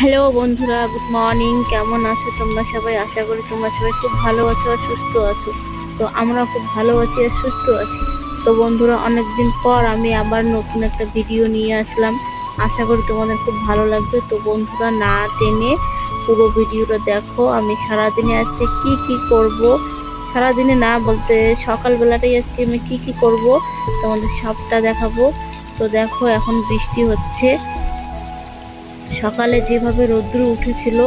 Hello বন্ধুরা, good morning. কেমন আছো তোমরা সবাই? আশা করি তোমরা সবাই খুব ভালো আছো আর সুস্থ আছো। তো আমরা খুব ভালো আছি আর সুস্থ আছি। তো বন্ধুরা, অনেক দিন পর আমি আবার নতুন একটা ভিডিও নিয়ে আসলাম। আশা করি তোমাদের খুব ভালো লাগবে। তো বন্ধুরা, না টেনে পুরো ভিডিওটা দেখো। আমি সারাদিনে আজকে কি কি করব, সারাদিনে না বলতে সকালবেলাটাই আজকে আমি কি কি করব তোমাদের সবটা দেখাবো। তো দেখো, এখন বৃষ্টি হচ্ছে। সকালে যেভাবে রৌদ্র উঠেছিল,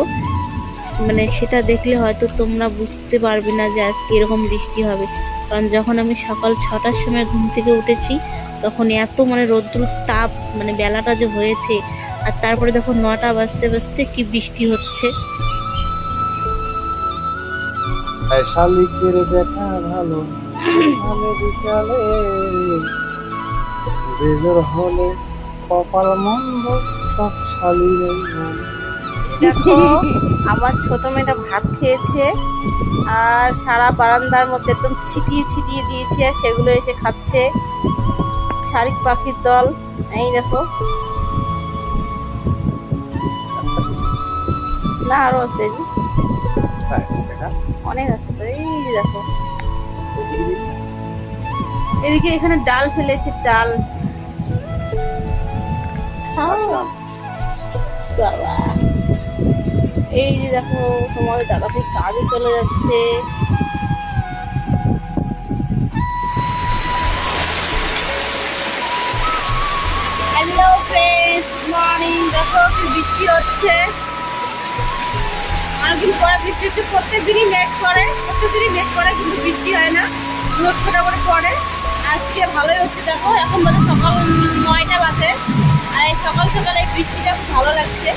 মানে সেটা দেখলে হয়তো তোমরা বুঝতে পারবে না যে আজকে এরকম বৃষ্টি হবে। কারণ যখন আমি সকাল 6টার সময় ঘুম থেকে উঠেছি, তখন এত রৌদ্র তাপ, বেলাটা যে হয়েছে। আর তারপরে দেখো 9টা বাজতে বাজতে কি বৃষ্টি হচ্ছে। শালিকের দেখা ভালো ভালো বিকালে বেজর হলে কপাল মন্দ সব শালিরের নাম। দেখো, আমার ছোট মেয়েটা ভাত খেয়েছে আর সারা বারান্দার মধ্যে একদম ছিটিয়ে ছিটিয়ে দিয়েছে, আর সেগুলো এসে খাচ্ছে। শালিক পাখির দল। এই দেখো, না আরো আছে, এই যে অনেক আছে। তো এই যে দেখো, এদিকে এখানে ডাল ফেলেছে, ডাল। বাবা, এই যে দেখো, তোমাদের দাদাকে কাজে চলে যাচ্ছে। Hello friends, good morning. দেখো কি বৃষ্টি হচ্ছে, অনেকদিন পরে বৃষ্টি হচ্ছে। প্রত্যেকদিনই মেঘ করে কিন্তু বৃষ্টি হয় না, রোদ ফোটাফোটা পড়ে। আজকে ভালোই হচ্ছে। দেখো, এখন বাজে সকাল 9টা বাজে, আর এই সকাল সকালে এই বৃষ্টিটা খুব ভালো লাগছে।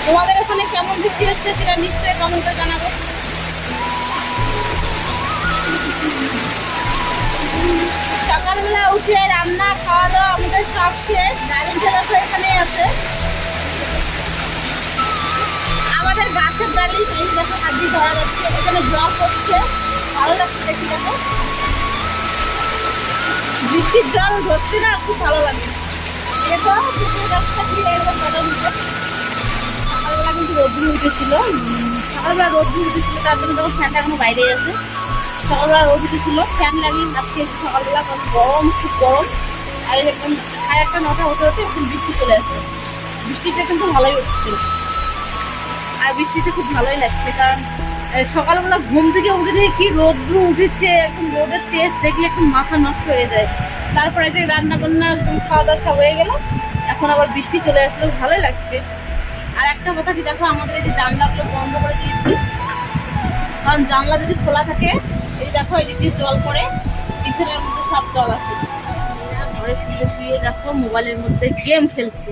তোমাদের ওখানে কেমন বৃষ্টি হচ্ছে সেটা নিশ্চয়ই কমেন্ট করে জানাবো। সকালবেলা উঠে রান্না খাওয়া দাওয়া আমাদের সব শেষ। ডালিম দেখো এখানে আছে, আমাদের গাছের ডালিম। এই দেখো, হাত দিয়ে ধরা যাচ্ছে, এখানে জল পড়ছে, ভালো লাগছে দেখি। দেখো, বৃষ্টির জল ধরছে না, খুব ভালো লাগে। দেখো পুকুর গাছটা কি এরকম বড় হচ্ছে। সকালবেলা কিন্তু রোদ্দুর উঠেছিল, তার জন্য যখন ফ্যানটা এখনো বাইরে আছে। সকালবেলা রোদ উঠেছিল, ফ্যান লাগিয়ে ভাত খেয়েছি সকালবেলা, কারণ গরম, খুব গরম। আর এরকম 8:30 9টা হতে হতে এখন বৃষ্টি চলে আসে। বৃষ্টিটা কিন্তু ভালোই উঠছিল, আর বৃষ্টিতে খুব ভালোই লাগছে। কারণ সকালবেলা ঘুম থেকে উঠে দেখি কি রোদ্র উঠেছে, এখন রোদের তেজ দেখলে একটু মাথা নষ্ট হয়ে যায়। তারপরে যে রান্না বান্না খাওয়া দাওয়া সব হয়ে গেল, এখন আবার বৃষ্টি চলে আসলো, ভালোই লাগছে। আর একটা কথা কি, দেখো আমাদের এই যে জানলাগুলো বন্ধ করে দিয়েছি, কারণ জানলা যদি খোলা থাকে, এই দেখো এদিকে জল পড়ে, বিছানার মধ্যে সব জল আছে। ঘরে শুয়ে শুয়ে দেখো মোবাইলের মধ্যে গেম খেলছি,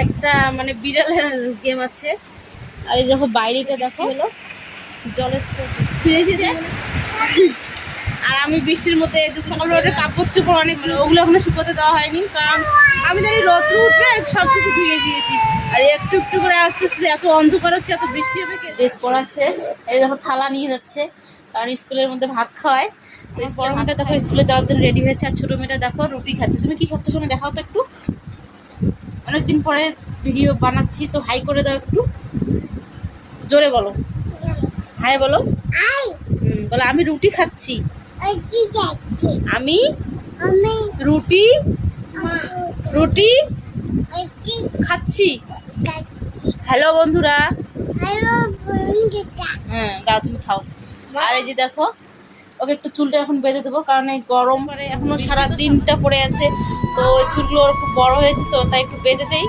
একটা বিড়ালের গেম আছে। আর এই দেখো বাইরেটা দেখো, হলো জলের ফিরে ফিরে। আর আমি বৃষ্টির মধ্যে সকালবেলা কাপড় চোপড় অনেকগুলো, ওগুলো এখনো শুকোতে দেওয়া হয়নি, কারণ আমি জানি রোদ্র উঠবে সব কিছু ধুয়ে দিয়েছি। আর একটু একটু করে আস্তে আস্তে, এত অন্ধকার হচ্ছে, এত বৃষ্টি হবে। ড্রেস পরা শেষ, এই দেখো থালা নিয়ে যাচ্ছে, কারণ স্কুলের মধ্যে ভাত খাওয়ায়। তো বড় মেয়েটা দেখো স্কুলে যাওয়ার জন্য রেডি হয়েছে, আর ছোট মেয়েটা দেখো রুটি খাচ্ছে। তুমি কি খাচ্ছ শোনো, দেখাও তো একটু। অনেকদিন পরে ভিডিও বানাচ্ছি, তো হাই করে দাও একটু, জোরে বলো, হাই বলো। বলো, আমি রুটি খাচ্ছি, আমি রুটি রুটি খাচ্ছি। হ্যালো বন্ধুরা, হ্যাঁ দাও, তুমি খাও। আর এই যে দেখো, ওকে একটু চুলটা এখন বেঁধে দেবো, কারণ এই গরম এখনো সারা দিনটা পড়ে আছে, তো ওই চুলগুলো ওর খুব বড় হয়েছে, তো তাই একটু বেঁধে দেই।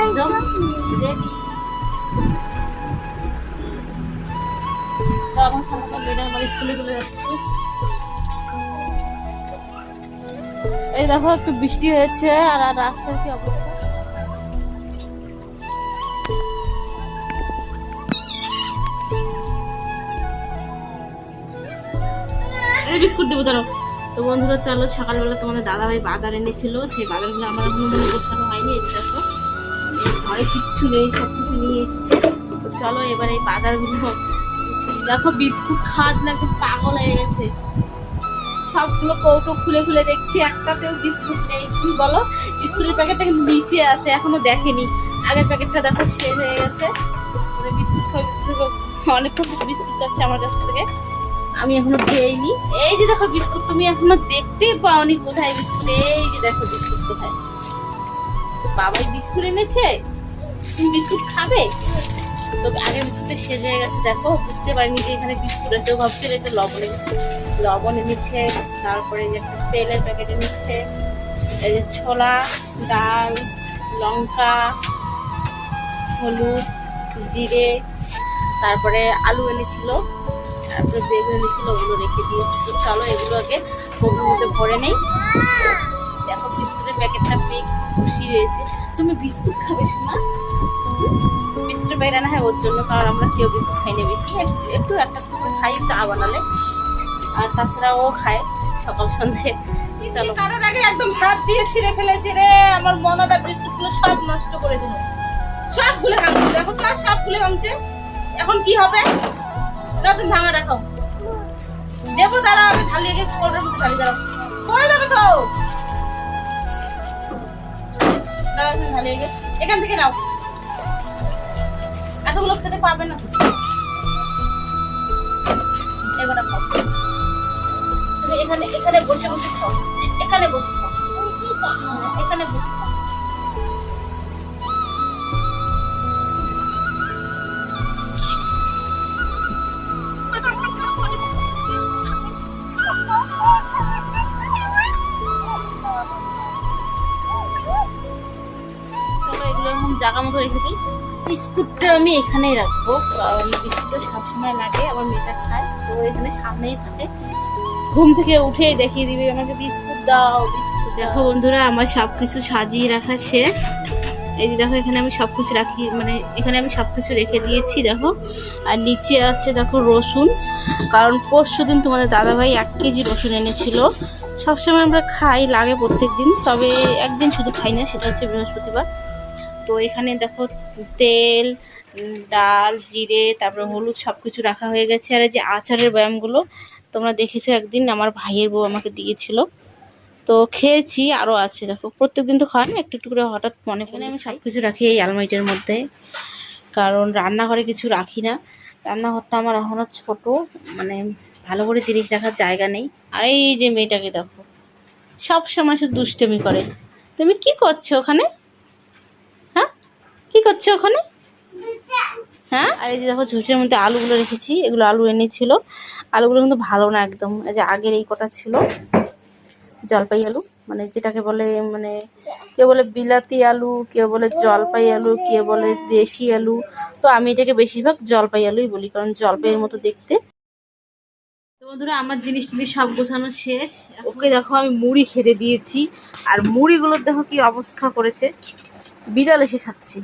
একদম রেডি। আমার খালাটা বেড়ে আমার স্কুলে চলে যাচ্ছে। এই দেখো একটু বৃষ্টি হয়েছে, আর রাস্তার কি অবস্থা। এই বিস্কুট দেবো, ধরো। তো বন্ধুরা চলো, সকালবেলা তোমাদের দাদাভাই বাজার এনেছিল, সেই বাজারগুলো আমার এখনো মনে গোছানো হয়নি। এই দেখো এই ঘরে কিচ্ছু নেই, সব কিছু নিয়ে এসেছে। তো চলো এবার এই বাজারগুলো দেখো। বিস্কুট খাওয়ার জন্য একদম পাগল হয়ে গেছে। সবগুলো কৌটো খুলে খুলে দেখছি, একটাতেও বিস্কুট নেই। কি বলো, বিস্কুটের প্যাকেটটা কিন্তু নিচে আছে, এখনো দেখেনি। আগের প্যাকেটটা দেখো শেষ হয়ে গেছে। বিস্কুট খাই, বিস্কুট অনেকক্ষণ বিস্কুট চাচ্ছে আমার কাছ থেকে, আমি এখনো খেয়েইনি। এই যে দেখো বিস্কুট, তুমি এখনো দেখতেই পাওনি কোথায় বিস্কুট। এই যে দেখো বিস্কুট কোথায়। বাবাই বিস্কুট এনেছে, তুমি বিস্কুট খাবে? তো আগের বিস্কুটটা শেষ হয়ে গেছে। দেখো বুঝতে পারিনি যে এখানে বিস্কুট আছে, ভাবছিল এটা লবণ এনেছে। লবণ এনেছে, তারপরে যে একটা তেলের প্যাকেট এনেছে, এই যে ছোলা, ডাল, লঙ্কা, হলুদ, জিরে, তারপরে আলু এনেছিল, তারপরে বেগুন এনেছিল, ওগুলো রেখে দিয়েছি। তো চলো এগুলো আগে ওগুলোর মধ্যে ভরে নেই। দেখো বিস্কুটের প্যাকেটটা পেয়ে খুশি হয়েছে। তুমি বিস্কুট খাবে শোনা? বিস্কুটের প্যাকেট আনা হয় ওর জন্য, কারণ আমরা কেউ বিস্কুট খাই না বেশি, একটু একটা করে খাই চা বানালে, আর তাছাড়া ও খায় সকাল সন্ধ্যে। চলো, কারোর আগে একদম হাত দিয়ে ছিঁড়ে ফেলেছে রে আমার মনাদা, বিস্কুটগুলো সব নষ্ট করে দিল, সব খুলে ভাঙছে। দেখো তো সব খুলে ভাঙছে। এখন কি হবে? তুমি ভাঙা রাখো, দেবো দাঁড়া, আমি ঢালিয়ে গেছি কোলের মধ্যে, ঢালি দাঁড়াও, পড়ে যাবে তো। দাঁড়াও, তুমি ঢালিয়ে গেছি, এখান থেকে নাও, এতগুলো খেতে পারবে না। এবার খাও, তুমি এখানে এখানে বসে বসে খাও, এখানে বসে খাও, এখানে বসে খাও। চলো এগুলো এখন জায়গা মতো রেখে দিই। বিস্কুটটা আমি এখানেই রাখবো, কারণ বিস্কুটটা সবসময় লাগে, আমার মেয়েটা খায়, তো এখানে সামনেই থাকে। ঘুম থেকে উঠেই দেখিয়ে দিবে আমাকে, বিস্কুট দাও, বিস্কুট। দেখো বন্ধুরা, আমার সবকিছু সাজিয়ে রাখা শেষ। এই যে দেখো এখানে আমি সবকিছু রাখি, মানে এখানে আমি সবকিছু রেখে দিয়েছি দেখো। আর নিচে আছে দেখো রসুন, কারণ পরশুদিন তোমাদের দাদাভাই 1 কেজি রসুন এনেছিল। সবসময় আমরা খাই, লাগে প্রত্যেক দিন, তবে একদিন শুধু খাই না, সেটা হচ্ছে বৃহস্পতিবার। তো এখানে দেখো তেল, ডাল, জিরে, তারপরে হলুদ সব কিছু রাখা হয়ে গেছে। আর এই যে আচারের বয়ামগুলো তোমরা দেখেছো, একদিন আমার ভাইয়ের বউ আমাকে দিয়েছিল, তো খেয়েছি, আরও আছে দেখো। প্রত্যেকদিন তো খাওয়া না, একটু একটু করে হঠাৎ মনে পড়ে আমি সব কিছু রাখি এই আলমারিটার মধ্যে, কারণ রান্নাঘরে কিছু রাখি না। রান্নাঘরটা আমার এখনও ছোট, মানে ভালো করে জিনিস রাখার জায়গা নেই। আর এই যে মেয়েটাকে দেখো, সব সময় শুধু দুষ্টুমি করে। তুমি কি করছো ওখানে? হ্যাঁ, কি করছো ওখানে? হ্যাঁ, আর এই যে দেখো ঝুঁটির মধ্যে আলুগুলো রেখেছি, এগুলো আলু এনেছিল। আলুগুলো কিন্তু ভালো না একদম, এই যে আগের এই কটা ছিল জলপাই আলু, মানে যেটাকে বলে, মানে কেউ বলে বিলাতি আলু, কেউ বলে জলপাই আলু, কেউ বলে দেশি আলু। তো আমি এটাকে বেশিরভাগ জলপাই আলুই বলি, কারণ জলপাইয়ের মতো দেখতে। তো বন্ধুরা, আমার জিনিস সব গোছানো শেষ। ওকে দেখো আমি মুড়ি খেতে দিয়েছি, আর মুড়িগুলোর দেখো কি অবস্থা করেছে, বিড়াল এসে খাচ্ছে।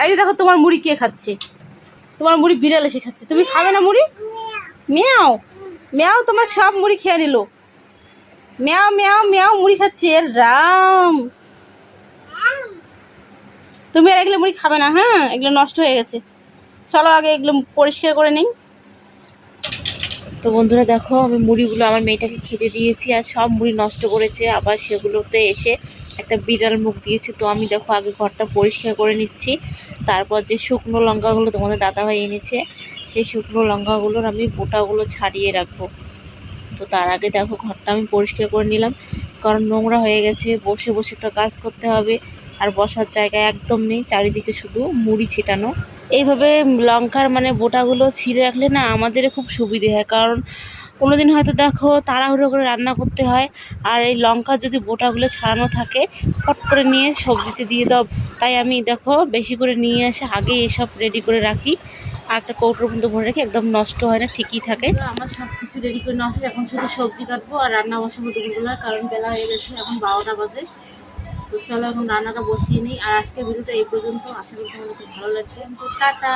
এই যে দেখো তোমার মুড়ি কে খাচ্ছে, তোমার মুড়ি বিড়াল এসে খাচ্ছে। তুমি খাবে না মুড়ি? মেয়াও মেয়াও, তোমার সব মুড়ি খেয়ে নিল। মেয়াও মেয়াও মেয়াও, মুড়ি খাচ্ছে। এর রাম, তুমি আর এগুলো মুড়ি খাবে না, হ্যাঁ, এগুলো নষ্ট হয়ে গেছে। চলো আগে এগুলো পরিষ্কার করে নিই। তো বন্ধুরা দেখো, আমি মুড়িগুলো আমার মেয়েটাকে খেতে দিয়েছি, আর সব মুড়ি নষ্ট করেছে। আবার সেগুলোতে এসে একটা বিড়াল মুখ দিয়েছে। তো আমি দেখো আগে ঘরটা পরিষ্কার করে নিচ্ছি, তারপর যে শুকনো লঙ্কাগুলো তোমাদের দাদাভাই এনেছে, সেই শুকনো লঙ্কাগুলোর আমি বোটাগুলো ছাড়িয়ে রাখবো। তো তার আগে দেখো ঘরটা আমি পরিষ্কার করে নিলাম, কারণ নোংরা হয়ে গেছে। বসে বসে তো কাজ করতে হবে, আর বসার জায়গা একদম নেই, চারিদিকে শুধু মুড়ি ছিটানো। এইভাবে লঙ্কার মানে বোটাগুলো ছিঁড়ে রাখলে না আমাদের খুব সুবিধে হয়, কারণ কোনোদিন হয়তো দেখো তাড়াহুড়ো করে রান্না করতে হয়, আর এই লঙ্কার যদি বোটাগুলো ছাড়ানো থাকে ফট করে নিয়ে সবজিতে দিয়ে দাও। তাই আমি দেখো বেশি করে নিয়ে এসে আগে এসব রেডি করে রাখি, আর একটা কৌটোর মধ্যে ভরে রাখি, একদম নষ্ট হয় না, ঠিকই থাকে। আমার সব কিছু রেডি করে নেওয়া, এখন শুধু সবজি কাটবো আর রান্না বসাবো দুপুরবেলা, কারণ বেলা হয়ে গেছে, এখন 12টা বাজে। তো চলো এখন রান্নাটা বসিয়ে নিই। আর আজকে ভিডিওটা এই পর্যন্ত, আশা করি তোমাদের খুব ভালো লাগছে। তো টাটা।